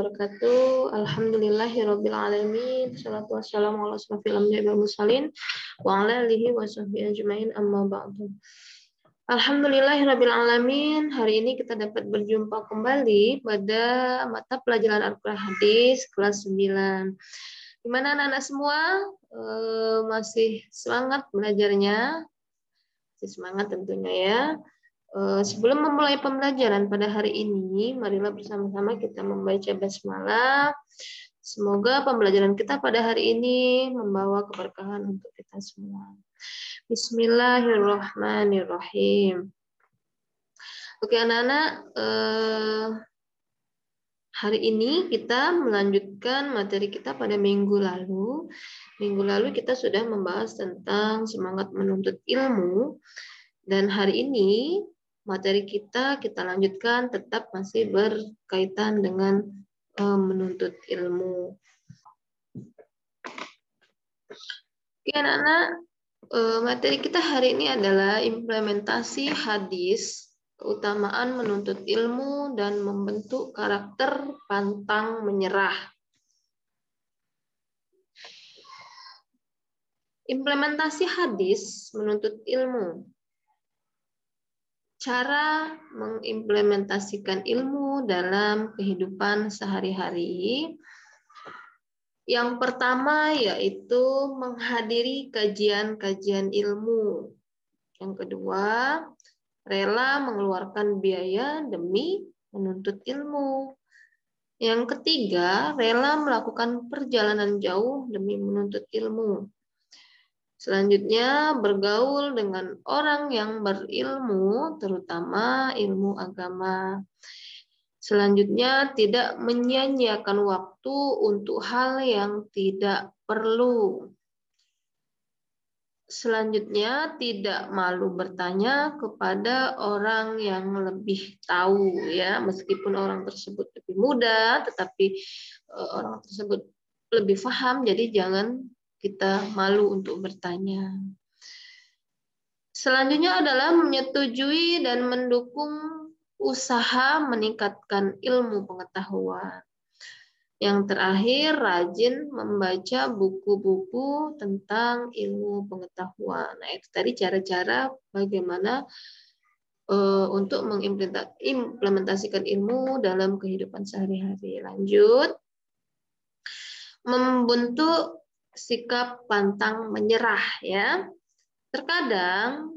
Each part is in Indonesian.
wabarakatuh. Alhamdulillahirabbil alamin. Wassalatu wassalamu ala asrofil anbiya'i wal mursalin wa ala alihi wa sahbihi ajmain, amma ba'du. Alhamdulillahirabbil alamin. Hari ini kita dapat berjumpa kembali pada mata pelajaran Al-Qur'an Hadis kelas 9. Gimana anak-anak semua? Masih semangat belajarnya? Masih semangat tentunya ya. Sebelum memulai pembelajaran pada hari ini, marilah bersama-sama kita membaca basmalah. Semoga pembelajaran kita pada hari ini membawa keberkahan untuk kita semua. Bismillahirrahmanirrahim. Oke anak-anak, hari ini kita melanjutkan materi kita pada minggu lalu. Minggu lalu kita sudah membahas tentang semangat menuntut ilmu. Dan hari ini materi kita lanjutkan tetap masih berkaitan dengan menuntut ilmu. Oke anak-anak, materi kita hari ini adalah implementasi hadis, keutamaan menuntut ilmu dan membentuk karakter pantang menyerah. Implementasi hadis menuntut ilmu. Cara mengimplementasikan ilmu dalam kehidupan sehari-hari. Yang pertama yaitu menghadiri kajian-kajian ilmu. Yang kedua, rela mengeluarkan biaya demi menuntut ilmu. Yang ketiga, rela melakukan perjalanan jauh demi menuntut ilmu. Selanjutnya, bergaul dengan orang yang berilmu, terutama ilmu agama. Selanjutnya, tidak menyia-nyiakan waktu untuk hal yang tidak perlu. Selanjutnya, tidak malu bertanya kepada orang yang lebih tahu, ya, meskipun orang tersebut lebih muda, tetapi orang tersebut lebih paham, jadi jangan kita malu untuk bertanya. Selanjutnya adalah menyetujui dan mendukung usaha meningkatkan ilmu pengetahuan. Yang terakhir, rajin membaca buku-buku tentang ilmu pengetahuan. Nah, itu tadi cara-cara bagaimana untuk mengimplementasikan ilmu dalam kehidupan sehari-hari. Lanjut, membentuk sikap pantang menyerah, ya. Terkadang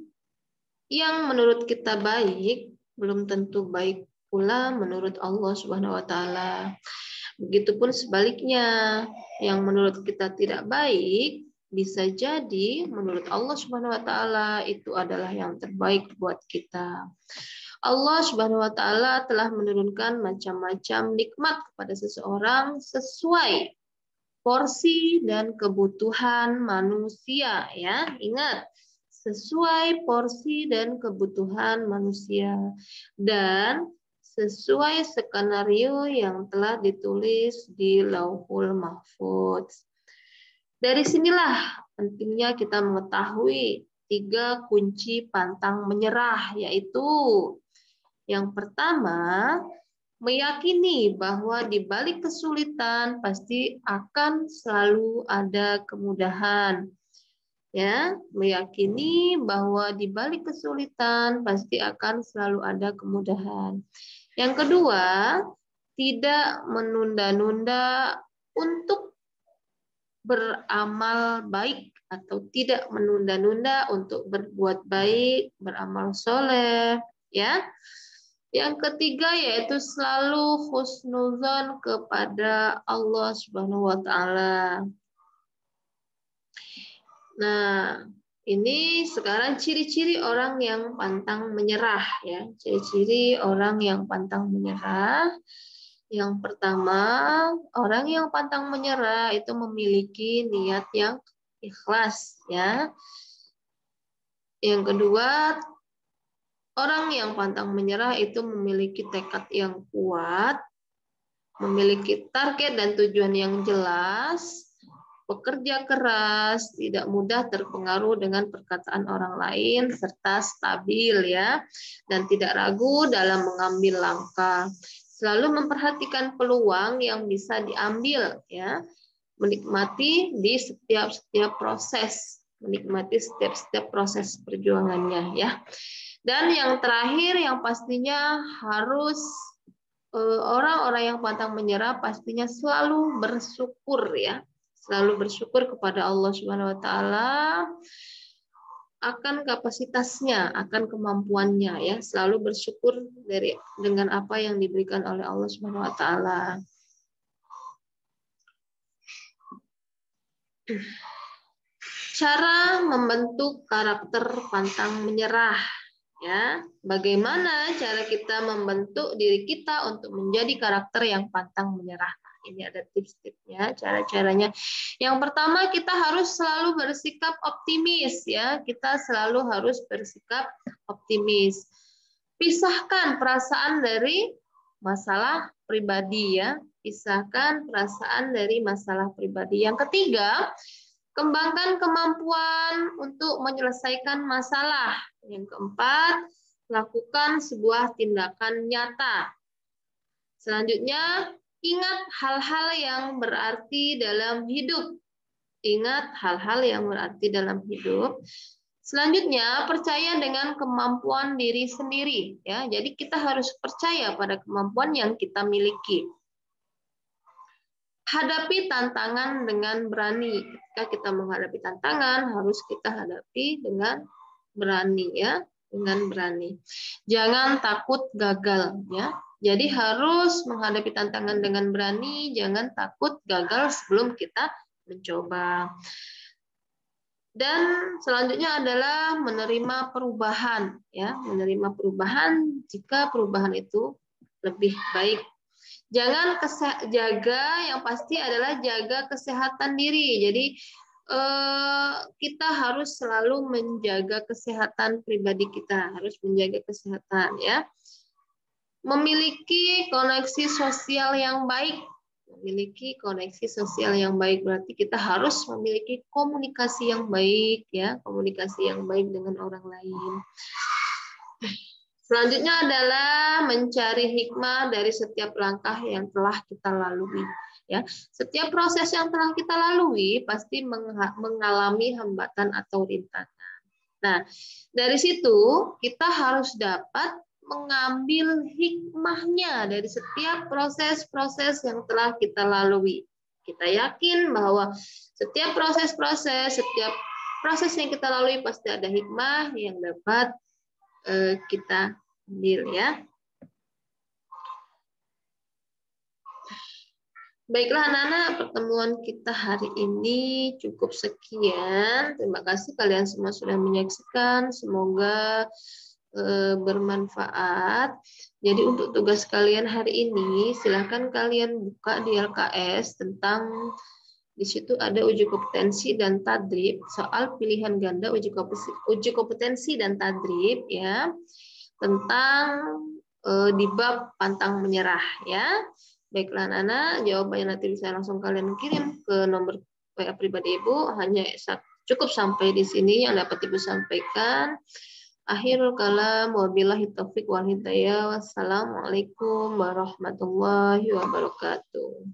yang menurut kita baik belum tentu baik pula menurut Allah Subhanahu wa taala. Begitupun sebaliknya, yang menurut kita tidak baik bisa jadi menurut Allah Subhanahu wa taala itu adalah yang terbaik buat kita. Allah Subhanahu wa taala telah menurunkan macam-macam nikmat kepada seseorang sesuai porsi dan kebutuhan manusia, ya. Ingat, sesuai porsi dan kebutuhan manusia dan sesuai skenario yang telah ditulis di Lauhul Mahfuz. Dari sinilah pentingnya kita mengetahui 3 kunci pantang menyerah, yaitu yang pertama, meyakini bahwa di balik kesulitan pasti akan selalu ada kemudahan. Ya, meyakini bahwa di balik kesulitan pasti akan selalu ada kemudahan. Yang kedua, tidak menunda-nunda untuk beramal baik atau tidak menunda-nunda untuk berbuat baik, beramal soleh, ya. Yang ketiga yaitu selalu husnuzon kepada Allah Subhanahu wa taala. Nah, ini sekarang ciri-ciri orang yang pantang menyerah, ya. Ciri-ciri orang yang pantang menyerah. Yang pertama, orang yang pantang menyerah itu memiliki niat yang ikhlas, ya. Yang kedua, orang yang pantang menyerah itu memiliki tekad yang kuat, memiliki target dan tujuan yang jelas, bekerja keras, tidak mudah terpengaruh dengan perkataan orang lain, serta stabil, ya, dan tidak ragu dalam mengambil langkah. Selalu memperhatikan peluang yang bisa diambil, ya. Menikmati di setiap proses, menikmati setiap proses perjuangannya, ya. Dan yang terakhir yang pastinya harus orang-orang yang pantang menyerah pastinya selalu bersyukur, ya. Selalu bersyukur kepada Allah Subhanahu wa taala akan kapasitasnya, akan kemampuannya, ya. Selalu bersyukur dengan apa yang diberikan oleh Allah Subhanahu wa taala. Cara membentuk karakter pantang menyerah, ya. Bagaimana cara kita membentuk diri kita untuk menjadi karakter yang pantang menyerah? Ini ada tips-tipsnya, cara-caranya. Yang pertama, kita harus selalu bersikap optimis, ya. Kita selalu harus bersikap optimis. Pisahkan perasaan dari masalah pribadi, ya. Pisahkan perasaan dari masalah pribadi. Yang ketiga, kembangkan kemampuan untuk menyelesaikan masalah. Yang keempat, lakukan sebuah tindakan nyata. Selanjutnya, ingat hal-hal yang berarti dalam hidup. Ingat hal-hal yang berarti dalam hidup. Selanjutnya, percaya dengan kemampuan diri sendiri, ya. Jadi kita harus percaya pada kemampuan yang kita miliki. Hadapi tantangan dengan berani. Ketika kita menghadapi tantangan, harus kita hadapi dengan berani, ya, dengan berani. Jangan takut gagal, ya. Jadi harus menghadapi tantangan dengan berani, jangan takut gagal sebelum kita mencoba. Dan selanjutnya adalah menerima perubahan, ya, menerima perubahan jika perubahan itu lebih baik. Jangan jaga, yang pasti adalah jaga kesehatan diri. Jadi kita harus selalu menjaga kesehatan pribadi kita, harus menjaga kesehatan, ya. Memiliki koneksi sosial yang baik. Memiliki koneksi sosial yang baik berarti kita harus memiliki komunikasi yang baik, ya, komunikasi yang baik dengan orang lain. Selanjutnya adalah mencari hikmah dari setiap langkah yang telah kita lalui. Ya, setiap proses yang telah kita lalui pasti mengalami hambatan atau rintangan. Nah, dari situ kita harus dapat mengambil hikmahnya dari setiap proses-proses yang telah kita lalui. Kita yakin bahwa setiap proses yang kita lalui pasti ada hikmah yang dapat kita ambil, ya. Baiklah anak-anak, pertemuan kita hari ini cukup sekian. Terima kasih kalian semua sudah menyaksikan. Semoga bermanfaat. Jadi untuk tugas kalian hari ini, silahkan kalian buka di LKS tentang, di situ ada uji kompetensi dan tadrib, soal pilihan ganda uji kompetensi dan tadrib, ya, tentang di bab pantang menyerah, ya. Baiklah anak-anak, jawabannya nanti bisa langsung kalian kirim ke nomor WA pribadi Ibu. Hanya cukup sampai di sini yang dapat Ibu sampaikan. Akhirul kalam, wabillahi taufiq wal hidayah. Wassalamualaikum warahmatullahi wabarakatuh.